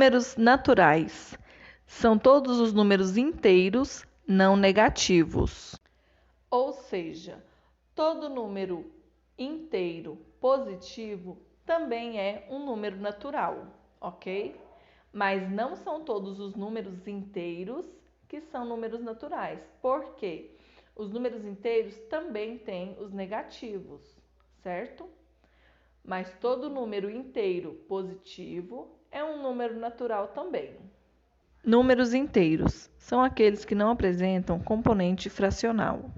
Números naturais são todos os números inteiros não negativos. Ou seja, todo número inteiro positivo também é um número natural, ok? Mas não são todos os números inteiros que são números naturais. Por quê? Os números inteiros também têm os negativos, certo? Mas todo número inteiro positivo é um número natural também. Números inteiros são aqueles que não apresentam componente fracional.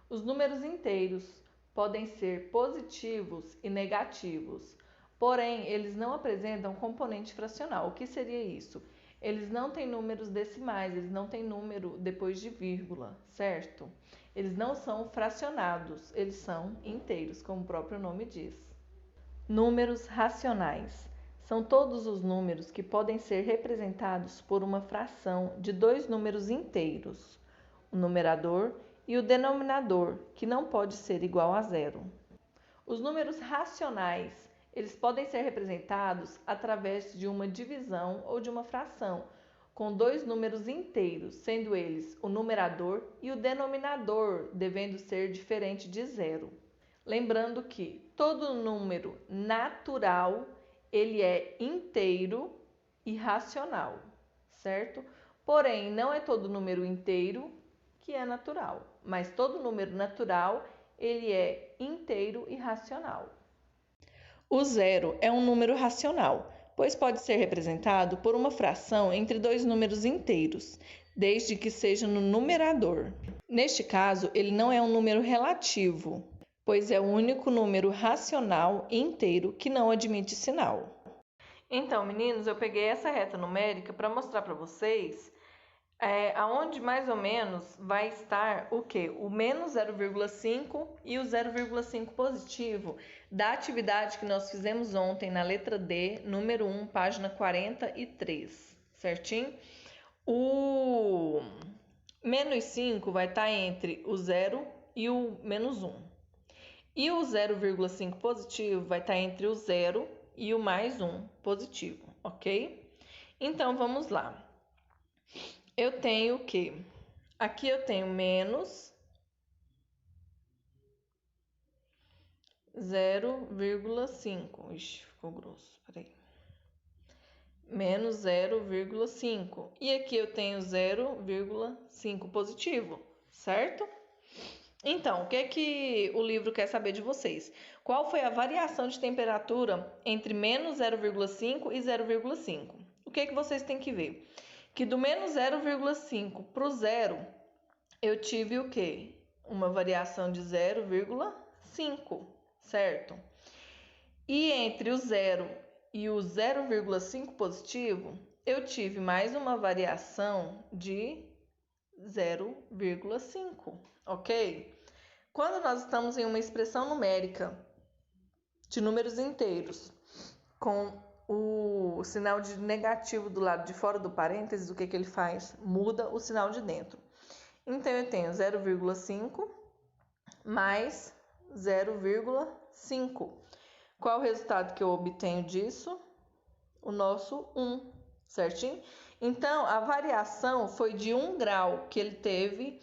Os números inteiros podem ser positivos e negativos, porém, eles não apresentam componente fracional. O que seria isso? Eles não têm números decimais, eles não têm número depois de vírgula, certo? Eles não são fracionados, eles são inteiros, como o próprio nome diz. Números racionais são todos os números que podem ser representados por uma fração de dois números inteiros, o numerador e o denominador, que não pode ser igual a zero. Os números racionais, eles podem ser representados através de uma divisão ou de uma fração, com dois números inteiros, sendo eles o numerador e o denominador, devendo ser diferente de zero. Lembrando que todo número natural, ele é inteiro e racional, certo? Porém, não é todo número inteiro que é natural, mas todo número natural, ele é inteiro e racional. O zero é um número racional, pois pode ser representado por uma fração entre dois números inteiros, desde que seja no numerador. Neste caso, ele não é um número relativo, pois é o único número racional e inteiro que não admite sinal. Então, meninos, eu peguei essa reta numérica para mostrar para vocês aonde mais ou menos vai estar o quê? O menos 0,5 e o 0,5 positivo da atividade que nós fizemos ontem na letra D, número 1, página 43, certinho? O menos 5 vai estar entre o 0 e o menos 1. E o 0,5 positivo vai estar entre o 0 e o mais 1 positivo, ok? Então, vamos lá. Eu tenho o quê? Aqui eu tenho menos 0,5. Ixi, ficou grosso, peraí. Menos 0,5. E aqui eu tenho 0,5 positivo, certo? Então, o que é que o livro quer saber de vocês? Qual foi a variação de temperatura entre menos 0,5 e 0,5? O que é que vocês têm que ver? Que do menos 0,5 para o zero, eu tive o quê? Uma variação de 0,5, certo? E entre o 0 e o 0,5 positivo, eu tive mais uma variação de 0,5, ok? Quando nós estamos em uma expressão numérica de números inteiros, com o sinal de negativo do lado de fora do parênteses, o que ele faz? Muda o sinal de dentro. Então, eu tenho 0,5 mais 0,5. Qual o resultado que eu obtenho disso? O nosso 1, certinho? Então, a variação foi de 1 grau que ele teve.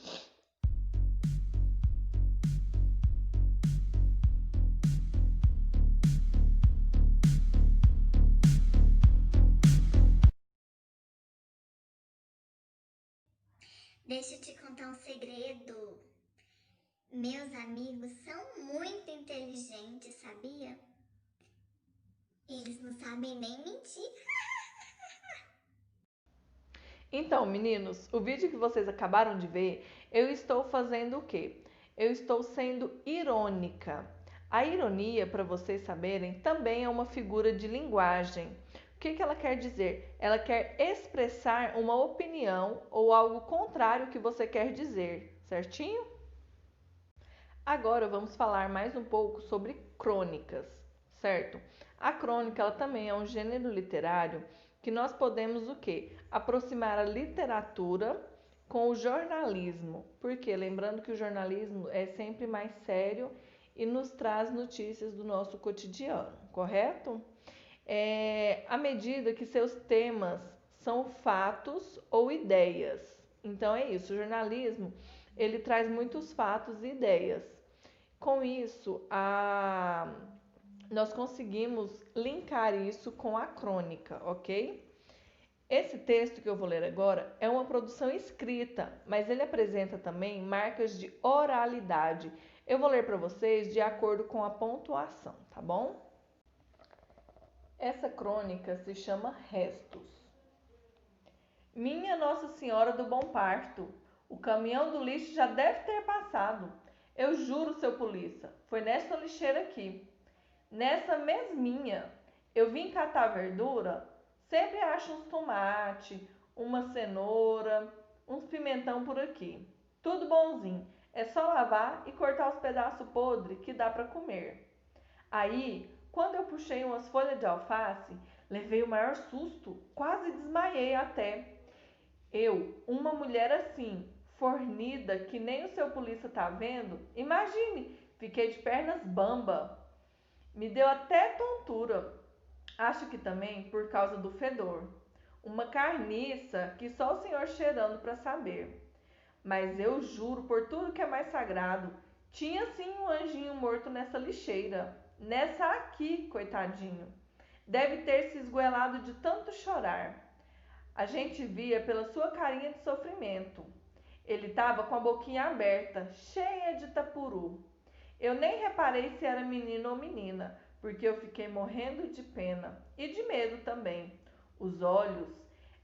Deixa eu te contar um segredo. Meus amigos são muito inteligentes, sabia? Eles não sabem nem mentir. Então, meninos, o vídeo que vocês acabaram de ver, eu estou fazendo o quê? Eu estou sendo irônica. A ironia, para vocês saberem, também é uma figura de linguagem. O que ela quer dizer? Ela quer expressar uma opinião ou algo contrário que você quer dizer, certinho? Agora vamos falar mais um pouco sobre crônicas, certo? A crônica ela também é um gênero literário que nós podemos o quê? Aproximar a literatura com o jornalismo, porque lembrando que o jornalismo é sempre mais sério e nos traz notícias do nosso cotidiano, correto? à medida que seus temas são fatos ou ideias. Então é isso, o jornalismo, ele traz muitos fatos e ideias. Com isso, nós conseguimos linkar isso com a crônica, ok? Esse texto que eu vou ler agora é uma produção escrita, mas ele apresenta também marcas de oralidade. Eu vou ler para vocês de acordo com a pontuação, tá bom? Essa crônica se chama Restos. Minha Nossa Senhora do Bom Parto, o caminhão do lixo já deve ter passado. Eu juro, seu polícia, foi nesta lixeira aqui. Nessa mesminha, eu vim catar verdura, sempre acho uns tomate, uma cenoura, uns pimentão por aqui. Tudo bonzinho, é só lavar e cortar os pedaços podres que dá para comer. Aí, quando eu puxei umas folhas de alface, levei o maior susto, quase desmaiei até. Eu, uma mulher assim, fornida, que nem o seu polícia tá vendo, imagine, fiquei de pernas bamba. Me deu até tontura. Acho que também por causa do fedor. Uma carniça que só o senhor cheirando para saber. Mas eu juro por tudo que é mais sagrado, tinha sim um anjinho morto nessa lixeira. Nessa aqui, coitadinho. Deve ter se esgoelado de tanto chorar. A gente via pela sua carinha de sofrimento. Ele estava com a boquinha aberta, cheia de tapuru. Eu nem reparei se era menino ou menina, porque eu fiquei morrendo de pena e de medo também. Os olhos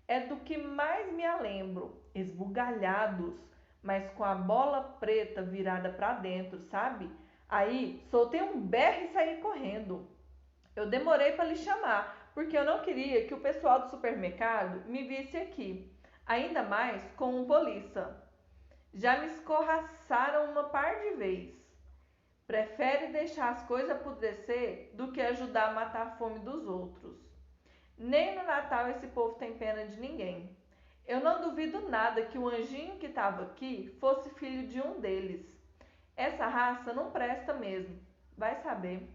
é do que mais me lembro, esbugalhados, mas com a bola preta virada para dentro, sabe? Aí soltei um berro e saí correndo. Eu demorei para lhe chamar, porque eu não queria que o pessoal do supermercado me visse aqui, ainda mais com um polícia. Já me escorraçaram uma par de vezes. Prefere deixar as coisas apodrecer do que ajudar a matar a fome dos outros. Nem no Natal esse povo tem pena de ninguém. Eu não duvido nada que o anjinho que estava aqui fosse filho de um deles. Essa raça não presta mesmo. Vai saber.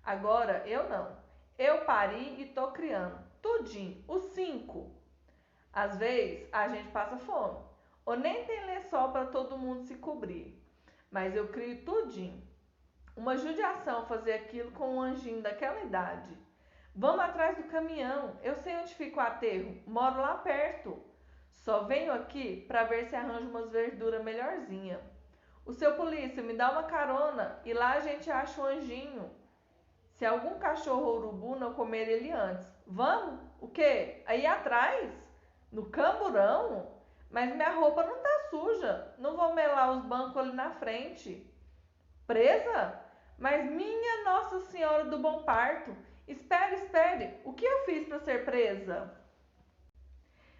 Agora eu não. Eu pari e tô criando. Tudinho. Os 5. Às vezes a gente passa fome. Ou nem tem lençol para todo mundo se cobrir. Mas eu crio tudinho. Uma judiação fazer aquilo com um anjinho daquela idade. Vamos atrás do caminhão. Eu sei onde fica o aterro. Moro lá perto. Só venho aqui para ver se arranjo umas verduras melhorzinha. O seu polícia me dá uma carona e lá a gente acha o anjinho. Se algum cachorro ou urubu não comer ele antes. Vamos? O quê? Aí atrás? No camburão? Mas minha roupa não tá suja. Não vou melar os bancos ali na frente. Presa? Mas minha Nossa Senhora do Bom Parto, espere, espere, o que eu fiz para ser presa?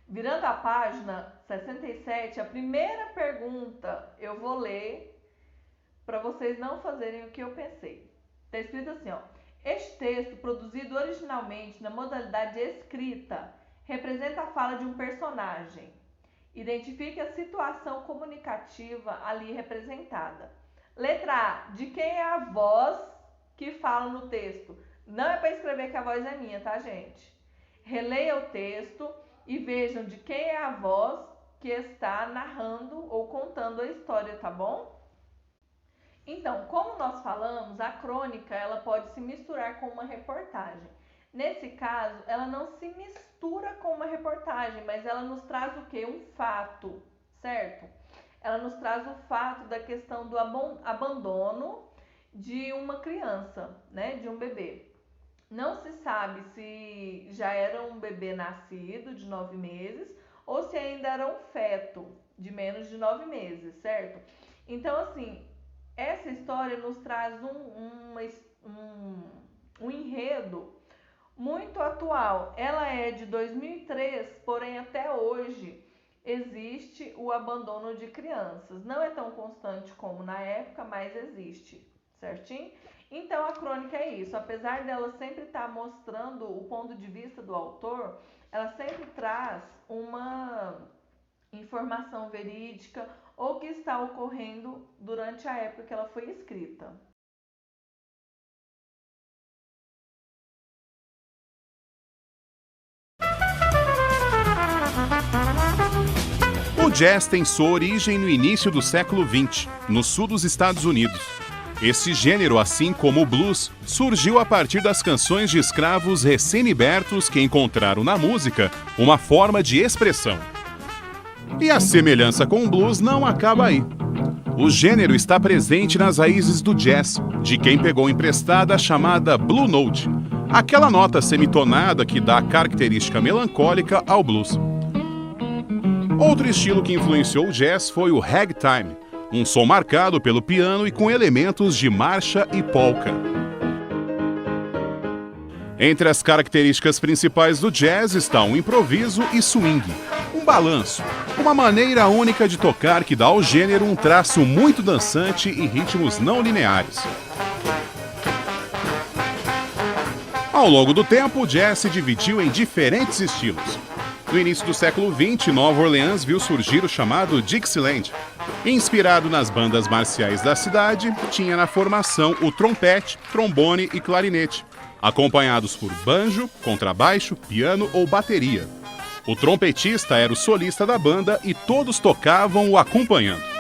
Virando a página 67, a primeira pergunta eu vou ler para vocês não fazerem o que eu pensei. Está escrito assim, ó. Este texto, produzido originalmente na modalidade escrita, representa a fala de um personagem. Identifique a situação comunicativa ali representada. Letra A. De quem é a voz que fala no texto? Não é para escrever que a voz é minha, tá, gente? Releia o texto e vejam de quem é a voz que está narrando ou contando a história, tá bom? Então, como nós falamos, a crônica ela pode se misturar com uma reportagem. Nesse caso, ela não se mistura com uma reportagem, mas ela nos traz o quê? Um fato, certo? Ela nos traz o fato da questão do abandono de uma criança, né, de um bebê. Não se sabe se já era um bebê nascido de 9 meses ou se ainda era um feto de menos de 9 meses, certo? Então, assim, essa história nos traz um enredo muito atual. Ela é de 2003, porém até hoje existe o abandono de crianças. Não é tão constante como na época, mas existe, certinho? Então a crônica é isso. Apesar dela sempre estar mostrando o ponto de vista do autor, ela sempre traz uma informação verídica ou que está ocorrendo durante a época que ela foi escrita. jazz tem sua origem no início do século XX, no sul dos Estados Unidos. Esse gênero, assim como o blues, surgiu a partir das canções de escravos recém-libertos que encontraram na música uma forma de expressão. E a semelhança com o blues não acaba aí. O gênero está presente nas raízes do jazz, de quem pegou emprestada a chamada Blue Note, aquela nota semitonada que dá a característica melancólica ao blues. Outro estilo que influenciou o jazz foi o ragtime, um som marcado pelo piano e com elementos de marcha e polka. Entre as características principais do jazz estão o improviso e swing, um balanço, uma maneira única de tocar que dá ao gênero um traço muito dançante e ritmos não lineares. Ao longo do tempo, o jazz se dividiu em diferentes estilos. No início do século XX, Nova Orleans viu surgir o chamado Dixieland. Inspirado nas bandas marciais da cidade, tinha na formação o trompete, trombone e clarinete, acompanhados por banjo, contrabaixo, piano ou bateria. O trompetista era o solista da banda e todos tocavam o acompanhando.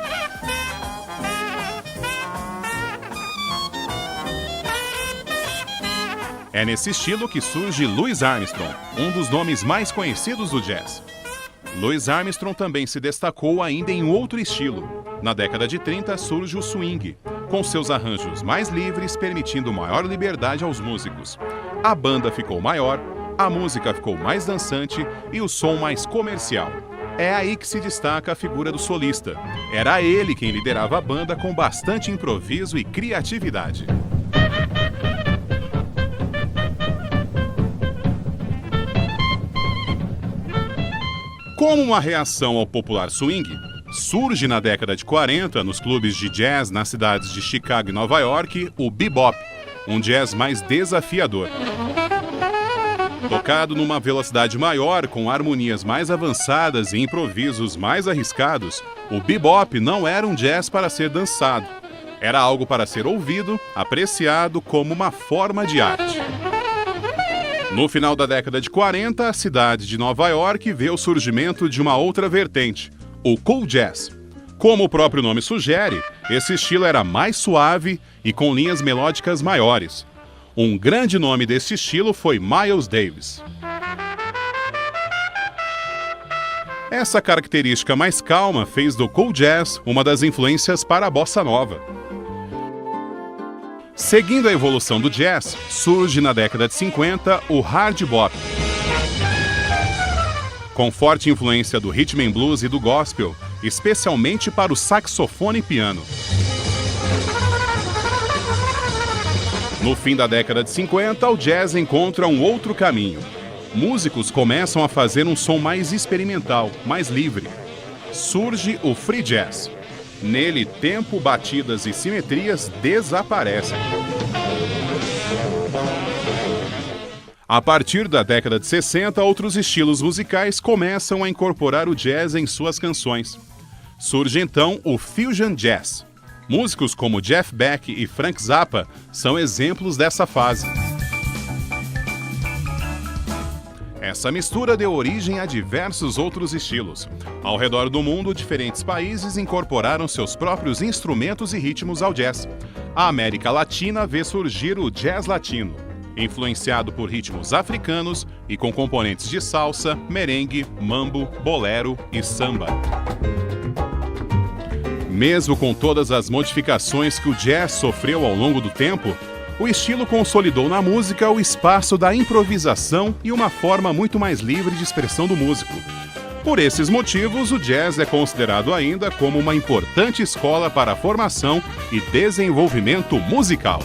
É nesse estilo que surge Louis Armstrong, um dos nomes mais conhecidos do jazz. Louis Armstrong também se destacou ainda em outro estilo. Na década de 30 surge o swing, com seus arranjos mais livres, permitindo maior liberdade aos músicos. A banda ficou maior, a música ficou mais dançante e o som mais comercial. É aí que se destaca a figura do solista. Era ele quem liderava a banda com bastante improviso e criatividade. Como uma reação ao popular swing, surge na década de 40, nos clubes de jazz nas cidades de Chicago e Nova York, o bebop, um jazz mais desafiador. Tocado numa velocidade maior, com harmonias mais avançadas e improvisos mais arriscados, o bebop não era um jazz para ser dançado. Era algo para ser ouvido, apreciado como uma forma de arte. No final da década de 40, a cidade de Nova York vê o surgimento de uma outra vertente, o cool jazz. Como o próprio nome sugere, esse estilo era mais suave e com linhas melódicas maiores. Um grande nome desse estilo foi Miles Davis. Essa característica mais calma fez do cool jazz uma das influências para a bossa nova. Seguindo a evolução do jazz, surge na década de 50 o hard bop. Com forte influência do rhythm and blues e do gospel, especialmente para o saxofone e piano. No fim da década de 50, o jazz encontra um outro caminho. Músicos começam a fazer um som mais experimental, mais livre. Surge o free jazz. Nele, tempo, batidas e simetrias desaparecem. A partir da década de 60, outros estilos musicais começam a incorporar o jazz em suas canções. Surge então o fusion jazz. Músicos como Jeff Beck e Frank Zappa são exemplos dessa fase. Essa mistura deu origem a diversos outros estilos. Ao redor do mundo, diferentes países incorporaram seus próprios instrumentos e ritmos ao jazz. A América Latina vê surgir o jazz latino, influenciado por ritmos africanos e com componentes de salsa, merengue, mambo, bolero e samba. Mesmo com todas as modificações que o jazz sofreu ao longo do tempo, o estilo consolidou na música o espaço da improvisação e uma forma muito mais livre de expressão do músico. Por esses motivos, o jazz é considerado ainda como uma importante escola para a formação e desenvolvimento musical.